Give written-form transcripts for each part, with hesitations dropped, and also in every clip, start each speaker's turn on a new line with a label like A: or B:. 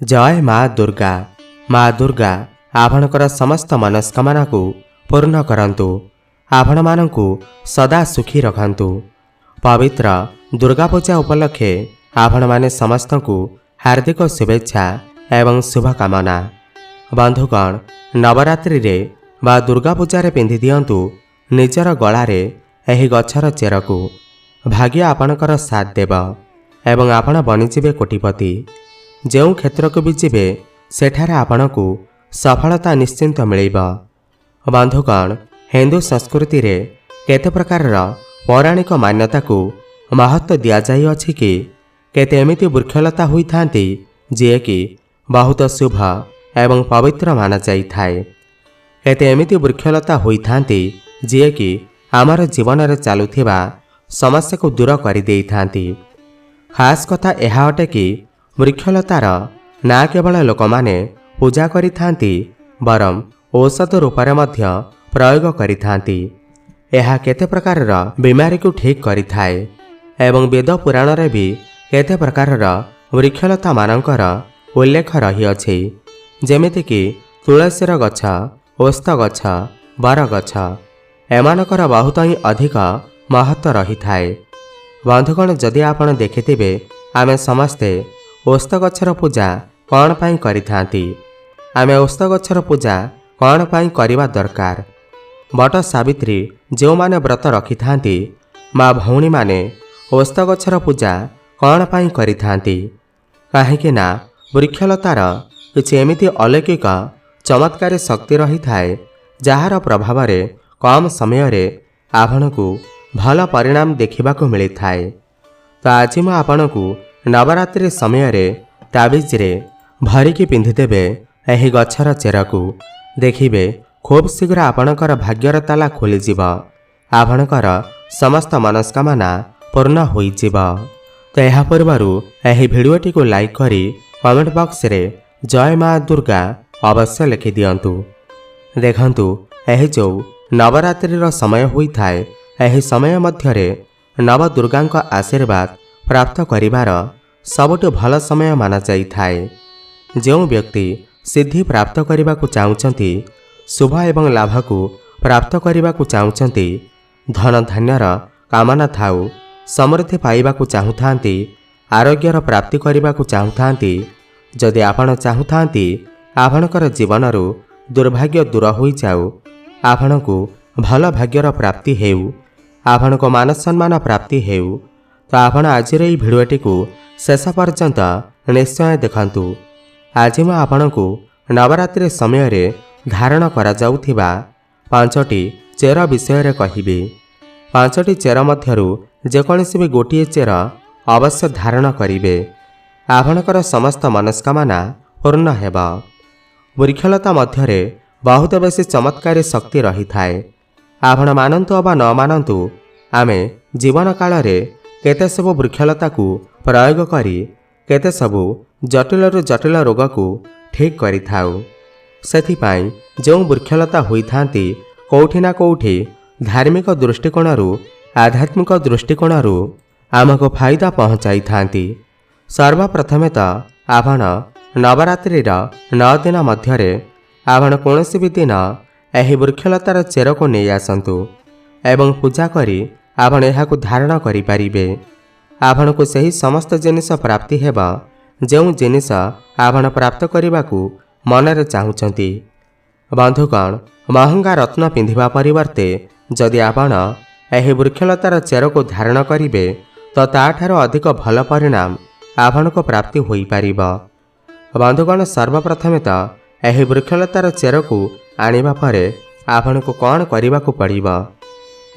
A: जय माँ दुर्गा। माँ दुर्गा आपणकर समस्त मनस्कामना को पूर्ण करंतु, आपण मानंकु सदा सुखी रखंतु। पवित्र दुर्गा पूजा उपलक्षे आपण माने समस्त को हार्दिक शुभेच्छा एवं शुभकामना। बंधुगण, नवरात्रि रे बा दुर्गा पूजा पिंधि दियंतु निजर गलारे एही गछर चेर को। भाग्य आपणकर साथ देव एवं आपण बनिजिबे कोटिपति। जो क्षेत्र को भी जीवे सेठारे आपणकु सफलता निश्चिंत मिलिब। बंधुगण, हिंदू संस्कृति रे केते प्रकार पौराणिक मान्यता को महत्व दि जाइए कि केते एमिति वृक्षलता होई थांती जे कि बहुत शुभ एवं पवित्र माना जाई थाए। केते एमिति वृक्षलता होई थांती जे कि आमर जीवन रे चालुथिबा समस्या को दूर करि देई थांती। खास कथा यह अटे कि वृक्षलतार ना केवल लोक माने पूजा करि थांती बरम औषध रूपरे मध्य प्रयोग करि थांती। यह केते प्रकार बीमारी को ठीक करि थाए एवं वेद पुराण रे भी केते प्रकार वृक्षलता मानकर उल्लेख रही अछि, जेमिति कि तुलसीर गछ, ओस्त गछ, बर गछ एमानकर बहुत ही अधिक महत्व रही थाए। बंधुगण, जदि आपण देखिथिबे आमे समस्ते ओस्त गछर पूजा कौन पाई करि थांती। आमे ओस्त गछर पूजा कौन पाई करिबा दरकार। बट सावित्री जो माने व्रत रखि थांती, माँ भौणी माने ओस्त गछर पूजा कौन पाई करि थांती। काहेकि ना वृक्षलतार किछि एमिति अलौकिक चमत्कारी शक्ति रही थाए जार प्रभाव रे कम समय रे आपणकु भल परिणाम देखिबा को मिली थाए। तो आज मैं आपणकु नवरात्रि समय रे ताबिज रे भरिकी पिंधिदेबे एही गछर चेरकू। देखिबे खूब शीघ्र आपणकर भाग्यर ताला खोलीजिब, आपणकर समस्त मनस्कामना पूर्ण होइजिब। तो यह पूर्वरु एही भिडियोटी को लाइक करी कमेंट बॉक्स रे जय माँ दुर्गा अवश्य लिखि दियंतु। देखंतु, एही जो नवरात्रिर समय होई थाए, एही समय मध्यरे नव दुर्गांक आशीर्वाद प्राप्त करिवार सबुठु भल समय माना जाई थाए। जो व्यक्ति सिद्धि प्राप्त करने को चाहते, शुभ एवं लाभ को प्राप्त करने को चाहते, धन धान्यर कामना थाउ, समृद्धि पाइबा को चाहते, आरोग्यर प्राप्ति करने को चाहते, जदि आपण चाहते आपणकर जीवनरू दुर्भाग्य दूर हो जाऊ, आपण को भल भाग्यर प्राप्ति हेउ, आपण को मान सम्मान प्राप्ति हेउ, तो आपण आज भिडियोटी को शेष पर्यंत निश्चय देखंतु। आज मैं आपणकु नवरात्रि समय रे धारण करा जाउथिबा 5टी चेर विषय रे कहिबी। 5टी चेर मध्यरु जेकोसी भी गोटिए चेर अवश्य धारण करिवे, आपणकर समस्त मनस्कामना पूर्ण हेबा। वृक्षलता मध्यरे बहुत बेसी चमत्कारी शक्ति रही थाए। आपण मानंतु अबा न मानंतु, आमे जीवन काल रे केते सबु वृक्षलता को प्रयोग करी केते सबु जटिल जटिल रोग को ठीक करि थाउ। सेथिपाई जो वृक्षलता होई थांती कोठी ना कोठी धार्मिक दृष्टिकोणरू आध्यात्मिक दृष्टिकोणरू आमको फायदा पहुँचाई थांती। सर्वप्रथमे तो आपण नवरात्रिर 9 दिन मध्यरे आपण कोनोसी भी दिन एही वृक्षलतार चेर को नहीं आसंतु एवं पूजा करी आपण एहाकु धारण करि पारिबे। आपण को सही समस्त जिनिस प्राप्ति हेबा जो जिनिस आपण प्राप्त करने मनरे चाहूँगी। बंधुगण, महंगा रत्न पिंधिबा परिवर्ते जदि आपण एही वृक्षलतार चेर को धारण करिवे तो ताठारो अधिक भल परिणाम आपण को प्राप्ति होई पारिबा। बंधुगण, सर्वप्रथमे तो एही वृक्षलतार चेर को आनिबा परे आपण को कौन करने को पड़िबा।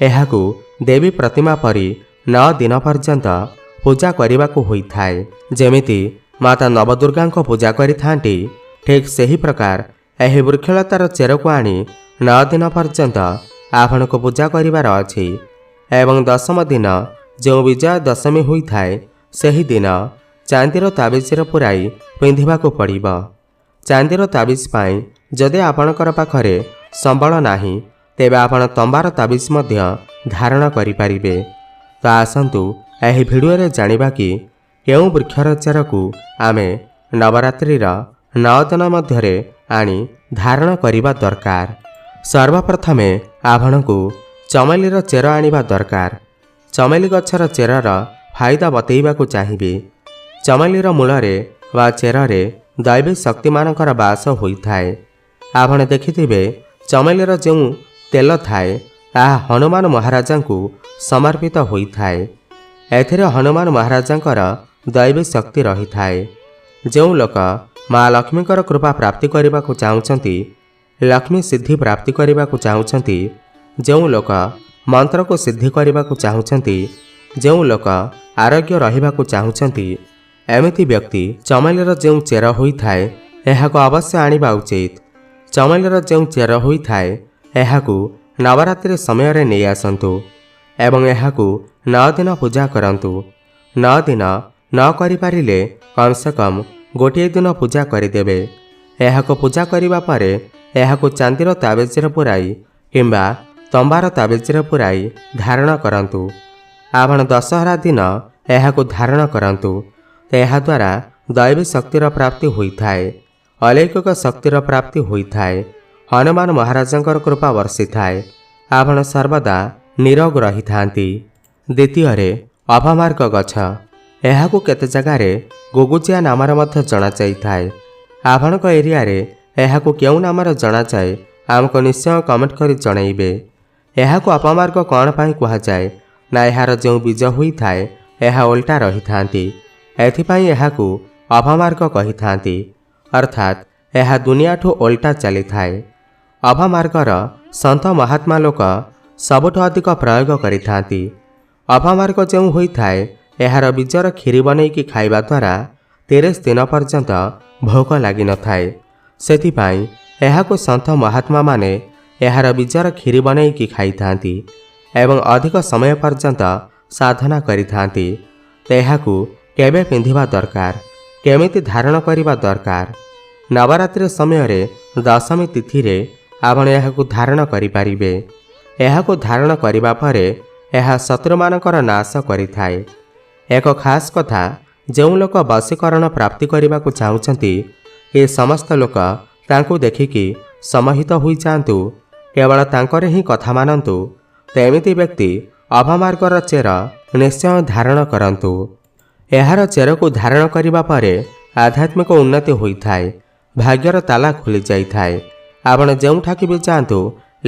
A: एहाकु देवी प्रतिमा परी 9 दिन पर्यंत पूजा करने को होई थाए। जेमिति माता नवदुर्गा को पूजा करि थांती, ठीक सही प्रकार एही वृक्षलतार चेर को आनी 9 दिन पर्यंत आपण को पूजा करिवार अछि एवं 10म दिन जो विजय दशमी होई थाए, सही दिन चांदीर ताबिजर पुराई पिंधिबा को पड़िबा। चांदीर ताबिज पाई जदि आपणकर पाखरे संबल नाही, तेबे आपण तंबार ताबिज मध्य धारण करि पारिबे। तो आसंतु एही भिडियो रे जानिबा कि केउं वृक्षर चेर को आमे ନବରାତ୍ରିର 9 ଦିନ ମଧ୍ୟରେ ଆଣି ଧାରଣ କରିବା ଦରକାର। ସର୍ବପ୍ରଥମେ ଆପଣଙ୍କୁ ଚମେଲିର ଚେର ଆଣିବା ଦରକାର। ଚମେଲି ଗଛର ଚେରର ଫାଇଦା ବତେଇବାକୁ ଚାହିଁବି। ଚମେଲିର ମୂଳରେ ବା ଚେରରେ ଦୈବୀ ଶକ୍ତିମାନଙ୍କର ବାସ ହୋଇଥାଏ। ଆପଣ ଦେଖିଥିବେ ଚମେଲିର ଯେଉଁ ତେଲ ଥାଏ ତାହା ହନୁମାନ ମହାରାଜାଙ୍କୁ ସମର୍ପିତ ହୋଇଥାଏ। ଏଥିରେ ହନୁମାନ ମହାରାଜାଙ୍କର ଦୈବୀ ଶକ୍ତି ରହିଥାଏ। ଯେଉଁ ଲୋକ ମା ଲକ୍ଷ୍ମୀଙ୍କର କୃପା ପ୍ରାପ୍ତି କରିବାକୁ ଚାହୁଁଛନ୍ତି, ଲକ୍ଷ୍ମୀ ସିଦ୍ଧି ପ୍ରାପ୍ତି କରିବାକୁ ଚାହୁଁଛନ୍ତି, ଯେଉଁ ଲୋକ ମନ୍ତ୍ରକୁ ସିଦ୍ଧି କରିବାକୁ ଚାହୁଁଛନ୍ତି, ଯେଉଁ ଲୋକ ଆରୋଗ୍ୟ ରହିବାକୁ ଚାହୁଁଛନ୍ତି, ଏମିତି ବ୍ୟକ୍ତି ଚମେଲିର ଯେଉଁ ଚେର ହୋଇଥାଏ ଏହାକୁ ଅବଶ୍ୟ ଆଣିବା ଉଚିତ। ଚମେଲିର ଯେଉଁ ଚେର ହୋଇଥାଏ ଏହାକୁ ନବରାତ୍ରି ସମୟରେ ନେଇ ଆସନ୍ତୁ ଏବଂ ଏହାକୁ 9 ଦିନ ପୂଜା କରନ୍ତୁ। 9 ଦିନ ନ କରିପାରିଲେ କମ୍ ସେ କମ୍ ଗୋଟିଏ ଦିନ ପୂଜା କରିଦେବେ। ଏହାକୁ ପୂଜା କରିବା ପରେ ଏହାକୁ ଚାନ୍ଦିର ତାବିଜରେ ପୁରାଇ କିମ୍ବା ତମ୍ବାର ତାବିଜରେ ପୁରାଇ ଧାରଣ କରନ୍ତୁ। ଆପଣ ଦଶହରା ଦିନ ଏହାକୁ ଧାରଣ କରନ୍ତୁ। ଏହାଦ୍ୱାରା ଦୈବୀ ଶକ୍ତିର ପ୍ରାପ୍ତି ହୋଇଥାଏ, ଅଲୌକିକ ଶକ୍ତିର ପ୍ରାପ୍ତି ହୋଇଥାଏ, ହନୁମାନ ମହାରାଜାଙ୍କର କୃପା ବର୍ଷିଥାଏ, ଆପଣ ସର୍ବଦା ନିରୋଗ ରହିଥାନ୍ତି। ଦ୍ୱିତୀୟରେ ଅପମାର୍ଗ ଗଛ। ଏହାକୁ କେତେ ଜାଗାରେ ଗୁଗୁଚିଆ ନାମରେ ମଧ୍ୟ ଜଣାଯାଇଥାଏ। ଆପଣଙ୍କ ଏରିଆରେ ଏହାକୁ କେଉଁ ନାମରେ ଜଣାଯାଏ ଆମକୁ ନିଶ୍ଚୟ କମେଣ୍ଟ କରି ଜଣାଇବେ। ଏହାକୁ ଅପମାର୍ଗ କ'ଣ ପାଇଁ କୁହାଯାଏ ନା ଏହାର ଯେଉଁ ବୀଜ ହୋଇଥାଏ ଏହା ଓଲଟା ରହିଥାନ୍ତି, ଏଥିପାଇଁ ଏହାକୁ ଅପମାର୍ଗ କହିଥାନ୍ତି। ଅର୍ଥାତ୍ ଏହା ଦୁନିଆଠୁ ଓଲଟା ଚାଲିଥାଏ। ଅପମାର୍ଗର ସନ୍ଥ ମହାତ୍ମା ଲୋକ ସବୁଠୁ ଅଧିକ ପ୍ରୟୋଗ କରିଥାନ୍ତି। ଅପମାର୍ଗ ଯେଉଁ ହୋଇଥାଏ ଏହାର ବୀଜର କ୍ଷୀରି ବନେଇକି ଖାଇବା ଦ୍ୱାରା 30 ଦିନ ପର୍ଯ୍ୟନ୍ତ ଭୋକ ଲାଗିନଥାଏ। ସେଥିପାଇଁ ଏହାକୁ ସନ୍ଥ ମହାତ୍ମାମାନେ ଏହାର ବୀଜର କ୍ଷୀରି ବନେଇକି ଖାଇଥାନ୍ତି ଏବଂ ଅଧିକ ସମୟ ପର୍ଯ୍ୟନ୍ତ ସାଧନା କରିଥାନ୍ତି। ଏହାକୁ କେବେ ପିନ୍ଧିବା ଦରକାର, କେମିତି ଧାରଣ କରିବା ଦରକାର? ନବରାତ୍ରି ସମୟରେ ଦଶମୀ ତିଥିରେ ଆପଣ ଏହାକୁ ଧାରଣ କରିପାରିବେ। ଏହାକୁ ଧାରଣ କରିବା ପରେ ଏହା ଶତ୍ରୁମାନଙ୍କର ନାଶ କରିଥାଏ। ଏକ ଖାସ୍ କଥା, ଯେଉଁ ଲୋକ ବଶୀକରଣ ପ୍ରାପ୍ତି କରିବାକୁ ଚାହୁଁଛନ୍ତି ଏ ସମସ୍ତ ଲୋକ ତାଙ୍କୁ ଦେଖିକି ସମୋହିତ ହୋଇଯାଆନ୍ତୁ, କେବଳ ତାଙ୍କର ହିଁ କଥା ମାନନ୍ତୁ। ତେମିତି ବ୍ୟକ୍ତି ଅପମାର୍ଗର ଚେର ନିଶ୍ଚୟ ଧାରଣ କରନ୍ତୁ। ଏହାର ଚେରକୁ ଧାରଣ କରିବା ପରେ ଆଧ୍ୟାତ୍ମିକ ଉନ୍ନତି ହୋଇଥାଏ, ଭାଗ୍ୟର ତାଲା ଖୋଲି ଯାଇଥାଏ। ଆପଣ ଯେଉଁଠାକୁ ବି ଯାଆନ୍ତୁ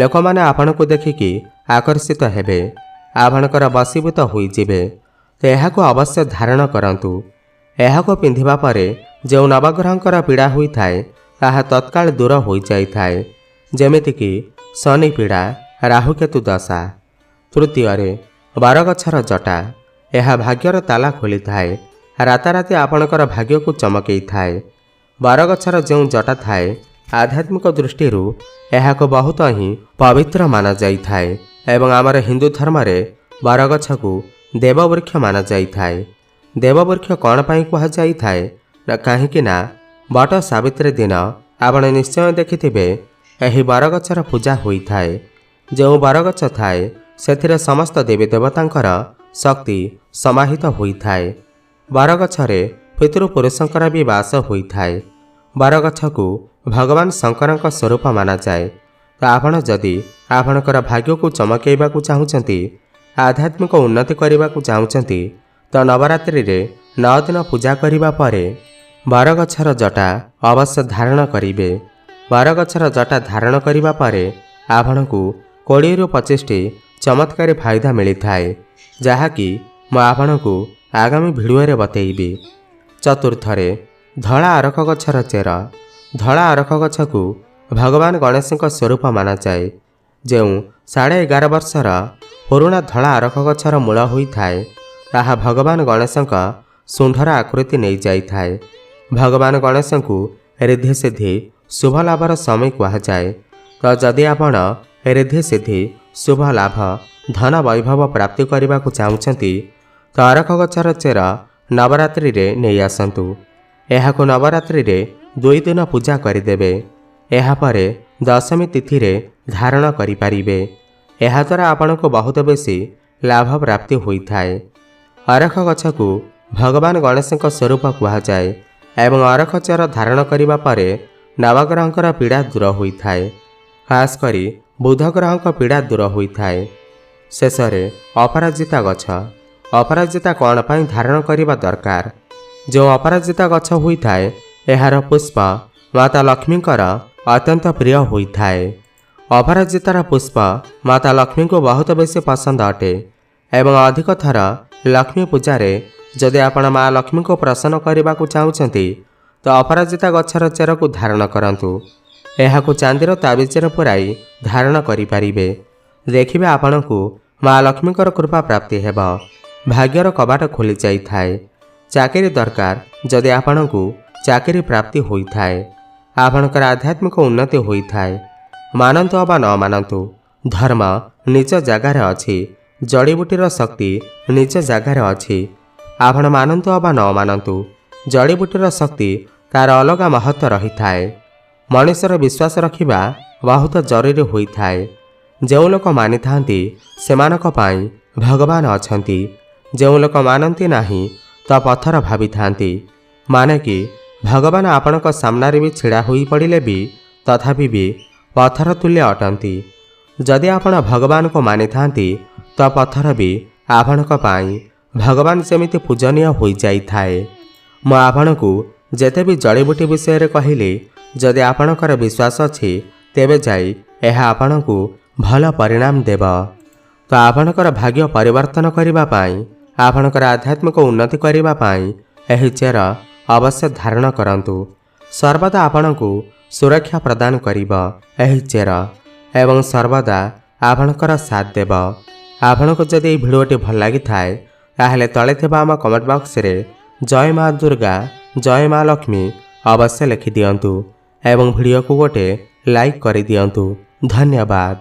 A: ଲୋକମାନେ ଆପଣଙ୍କୁ ଦେଖିକି ଆକର୍ଷିତ ହେବେ, ଆପଣଙ୍କର ବଶୀଭୂତ ହୋଇଯିବେ। ଏହାକୁ ଅବଶ୍ୟ ଧାରଣ କରନ୍ତୁ। ଏହାକୁ ପିନ୍ଧିବା ପରେ ଯେଉଁ ନବଗ୍ରହଙ୍କର ପୀଡ଼ା ହୋଇଥାଏ ତାହା ତତ୍କାଳ ଦୂର ହୋଇଯାଇଥାଏ, ଯେମିତିକି ଶନି ପୀଡ଼ା, ରାହୁକେତୁ ଦଶା। ତୃତୀୟରେ ବରଗଛର ଜଟା। ଏହା ଭାଗ୍ୟର ତାଲା ଖୋଲିଥାଏ, ରାତାରାତି ଆପଣଙ୍କର ଭାଗ୍ୟକୁ ଚମକେଇଥାଏ। ବରଗଛର ଯେଉଁ ଜଟା ଥାଏ ଆଧ୍ୟାତ୍ମିକ ଦୃଷ୍ଟିରୁ ଏହାକୁ ବହୁତ ହିଁ ପବିତ୍ର ମାନାଯାଇଥାଏ ଏବଂ ଆମର ହିନ୍ଦୁ ଧର୍ମରେ ବରଗଛକୁ ଦେବବୃକ୍ଷ ମାନାଯାଇଥାଏ। ଦେବବୃକ୍ଷ କ'ଣ ପାଇଁ କୁହାଯାଇଥାଏ ନା କାହିଁକି ନା ବଟ ସାବିତ୍ରୀ ଦିନ ଆପଣ ନିଶ୍ଚୟ ଦେଖିଥିବେ ଏହି ବରଗଛର ପୂଜା ହୋଇଥାଏ। ଯେଉଁ ବରଗଛ ଥାଏ ସେଥିରେ ସମସ୍ତ ଦେବୀ ଦେବତାଙ୍କର ଶକ୍ତି ସମାହିତ ହୋଇଥାଏ। ବରଗଛରେ ପିତୃପୁରୁଷଙ୍କର ବି ବାସ ହୋଇଥାଏ। ବରଗଛକୁ ଭଗବାନ ଶଙ୍କରଙ୍କ ସ୍ୱରୂପ ମାନାଯାଏ। ତ ଆପଣ ଯଦି ଆପଣଙ୍କର ଭାଗ୍ୟକୁ ଚମକେଇବାକୁ ଚାହୁଁଛନ୍ତି, ଆଧ୍ୟାତ୍ମିକ ଉନ୍ନତି କରିବାକୁ ଚାହୁଁଛନ୍ତି, ତ ନବରାତ୍ରିରେ 9 ଦିନ ପୂଜା କରିବା ପରେ ବରଗଛର ଜଟା ଅବଶ୍ୟ ଧାରଣ କରିବେ। ବରଗଛର ଜଟା ଧାରଣ କରିବା ପରେ ଆପଣଙ୍କୁ 20ରୁ 25ଟି ଚମତ୍କାରୀ ଫାଇଦା ମିଳିଥାଏ, ଯାହାକି ମୁଁ ଆପଣଙ୍କୁ ଆଗାମୀ ଭିଡ଼ିଓରେ ବତେଇବି। ଚତୁର୍ଥରେ ଧଳା ଅରଖ ଗଛର ଚେର। ଧଳା ଅରଖ ଗଛକୁ ଭଗବାନ ଗଣେଶଙ୍କ ସ୍ୱରୂପ ମାନାଯାଏ। ଯେଉଁ 11.5 ବର୍ଷର ପୁରୁଣା ଧଳା ଅରଖ ଗଛର ମୂଳ ହୋଇଥାଏ ତାହା ଭଗବାନ ଗଣେଶଙ୍କ ଶୁଣ୍ଢର ଆକୃତି ନେଇଯାଇଥାଏ। ଭଗବାନ ଗଣେଶଙ୍କୁ ରିଦ୍ଧି ସିଦ୍ଧି ଶୁଭ ଲାଭର ସ୍ୱାମୀ କୁହାଯାଏ। ତ ଯଦି ଆପଣ ରିଦ୍ଧି ସିଦ୍ଧି ଶୁଭ ଲାଭ ଧନ ବୈଭବ ପ୍ରାପ୍ତି କରିବାକୁ ଚାହୁଁଛନ୍ତି, ତ ଅରଖ ଗଛର ଚେର ନବରାତ୍ରିରେ ନେଇ ଆସନ୍ତୁ। ଏହାକୁ ନବରାତ୍ରିରେ 2 ଦିନ ପୂଜା କରିଦେବେ। ଏହାପରେ ଦଶମୀ ତିଥିରେ ଧାରଣ କରିପାରିବେ। ଏହାଦ୍ୱାରା ଆପଣଙ୍କୁ ବହୁତ ବେଶୀ ଲାଭ ପ୍ରାପ୍ତି ହୋଇଥାଏ। ଅରଖ ଗଛକୁ ଭଗବାନ ଗଣେଶଙ୍କ ସ୍ୱରୂପ କୁହାଯାଏ ଏବଂ ଅରଖ ଚେର ଧାରଣ କରିବା ପରେ ନବଗ୍ରହଙ୍କର ପୀଡ଼ା ଦୂର ହୋଇଥାଏ। ଖାସ୍ କରି ବୁଧ ଗ୍ରହଙ୍କ ପୀଡ଼ା ଦୂର ହୋଇଥାଏ। ଶେଷରେ ଅପରାଜିତା ଗଛ। ଅପରାଜିତା କ'ଣ ପାଇଁ ଧାରଣ କରିବା ଦରକାର? ଯେଉଁ ଅପରାଜିତା ଗଛ ହୋଇଥାଏ ଏହାର ପୁଷ୍ପ ମାତା ଲକ୍ଷ୍ମୀଙ୍କର ଅତ୍ୟନ୍ତ ପ୍ରିୟ ହୋଇଥାଏ। ଅପରାଜିତାର ପୁଷ୍ପ ମାତା ଲକ୍ଷ୍ମୀଙ୍କୁ ବହୁତ ବେଶୀ ପସନ୍ଦ ଅଟେ ଏବଂ ଅଧିକ ଥର ଲକ୍ଷ୍ମୀ ପୂଜାରେ ଯଦି ଆପଣ ମା ଲକ୍ଷ୍ମୀଙ୍କୁ ପ୍ରସନ୍ନ କରିବାକୁ ଚାହୁଁଛନ୍ତି ତ ଅପରାଜିତା ଗଛର ଚେରକୁ ଧାରଣ କରନ୍ତୁ। ଏହାକୁ ଚାନ୍ଦିର ତାବିଜରେ ପୁରାଇ ଧାରଣ କରିପାରିବେ। ଦେଖିବେ ଆପଣଙ୍କୁ ମା ଲକ୍ଷ୍ମୀଙ୍କର କୃପା ପ୍ରାପ୍ତି ହେବ। ଭାଗ୍ୟର କବାଟ ଖୋଲି ଯାଇଥାଏ। ଚାକିରି ଦରକାର ଯଦି ଆପଣଙ୍କୁ ଚାକିରି ପ୍ରାପ୍ତି ହୋଇଥାଏ। ଆପଣଙ୍କର ଆଧ୍ୟାତ୍ମିକ ଉନ୍ନତି ହୋଇଥାଏ। ମାନନ୍ତୁ ଅବା ନ ମାନନ୍ତୁ, ଧର୍ମ ନିଜ ଜାଗାରେ ଅଛି। ଜଡ଼ିବୁଟିର ଶକ୍ତି ନିଜ ଜାଗାରେ ଅଛି। ଆପଣ ମାନନ୍ତୁ ଅବା ନ ମାନନ୍ତୁ, ଜଡ଼ିବୁଟିର ଶକ୍ତି ତା'ର ଅଲଗା ମହତ୍ଵ ରହିଥାଏ। ମଣିଷର ବିଶ୍ୱାସ ରଖିବା ବହୁତ ଜରୁରୀ ହୋଇଥାଏ। ଯେଉଁ ଲୋକ ମାନିଥାନ୍ତି ସେମାନଙ୍କ ପାଇଁ ଭଗବାନ ଅଛନ୍ତି। ଯେଉଁ ଲୋକ ମାନନ୍ତି ନାହିଁ ତ ପଥର ଭାବିଥାନ୍ତି। ମାନେ କି ଭଗବାନ ଆପଣଙ୍କ ସାମ୍ନାରେ ବି ଛିଡ଼ା ହୋଇପଡ଼ିଲେ ବି ତଥାପି ବି ପଥର ତୁଲ୍ୟ ଅଟନ୍ତି। ଯଦି ଆପଣ ଭଗବାନଙ୍କୁ ମାନିଥାନ୍ତି ତ ପଥର ବି ଆପଣଙ୍କ ପାଇଁ ଭଗବାନ ଯେମିତି ପୂଜନୀୟ ହୋଇଯାଇଥାଏ। ମୁଁ ଆପଣଙ୍କୁ ଯେତେ ବି ଜଡ଼ିବୁଟି ବିଷୟରେ କହିଲି, ଯଦି ଆପଣଙ୍କର ବିଶ୍ୱାସ ଅଛି ତେବେ ଯାଇ ଏହା ଆପଣଙ୍କୁ ଭଲ ପରିଣାମ ଦେବ। ତ ଆପଣଙ୍କର ଭାଗ୍ୟ ପରିବର୍ତ୍ତନ କରିବା ପାଇଁ, ଆପଣଙ୍କର ଆଧ୍ୟାତ୍ମିକ ଉନ୍ନତି କରିବା ପାଇଁ ଏହି ଚେର ଅବଶ୍ୟ ଧାରଣ କରନ୍ତୁ। ସର୍ବଦା ଆପଣଙ୍କୁ ସୁରକ୍ଷା ପ୍ରଦାନ କରିବ ଏହି ଚେର ଏବଂ ସର୍ବଦା ଆପଣଙ୍କର ସାଥ ଦେବ। ଆପଣଙ୍କୁ ଯଦି ଏହି ଭିଡ଼ିଓଟି ଭଲ ଲାଗିଥାଏ ତାହେଲେ ତଳେ ଥିବା ଆମ କମେଣ୍ଟ ବକ୍ସରେ ଜୟ ମା ଦୁର୍ଗା, ଜୟ ମା ଲକ୍ଷ୍ମୀ ଅବଶ୍ୟ ଲେଖିଦିଅନ୍ତୁ ଏବଂ ଭିଡ଼ିଓକୁ ଗୋଟେ ଲାଇକ୍ କରିଦିଅନ୍ତୁ। ଧନ୍ୟବାଦ।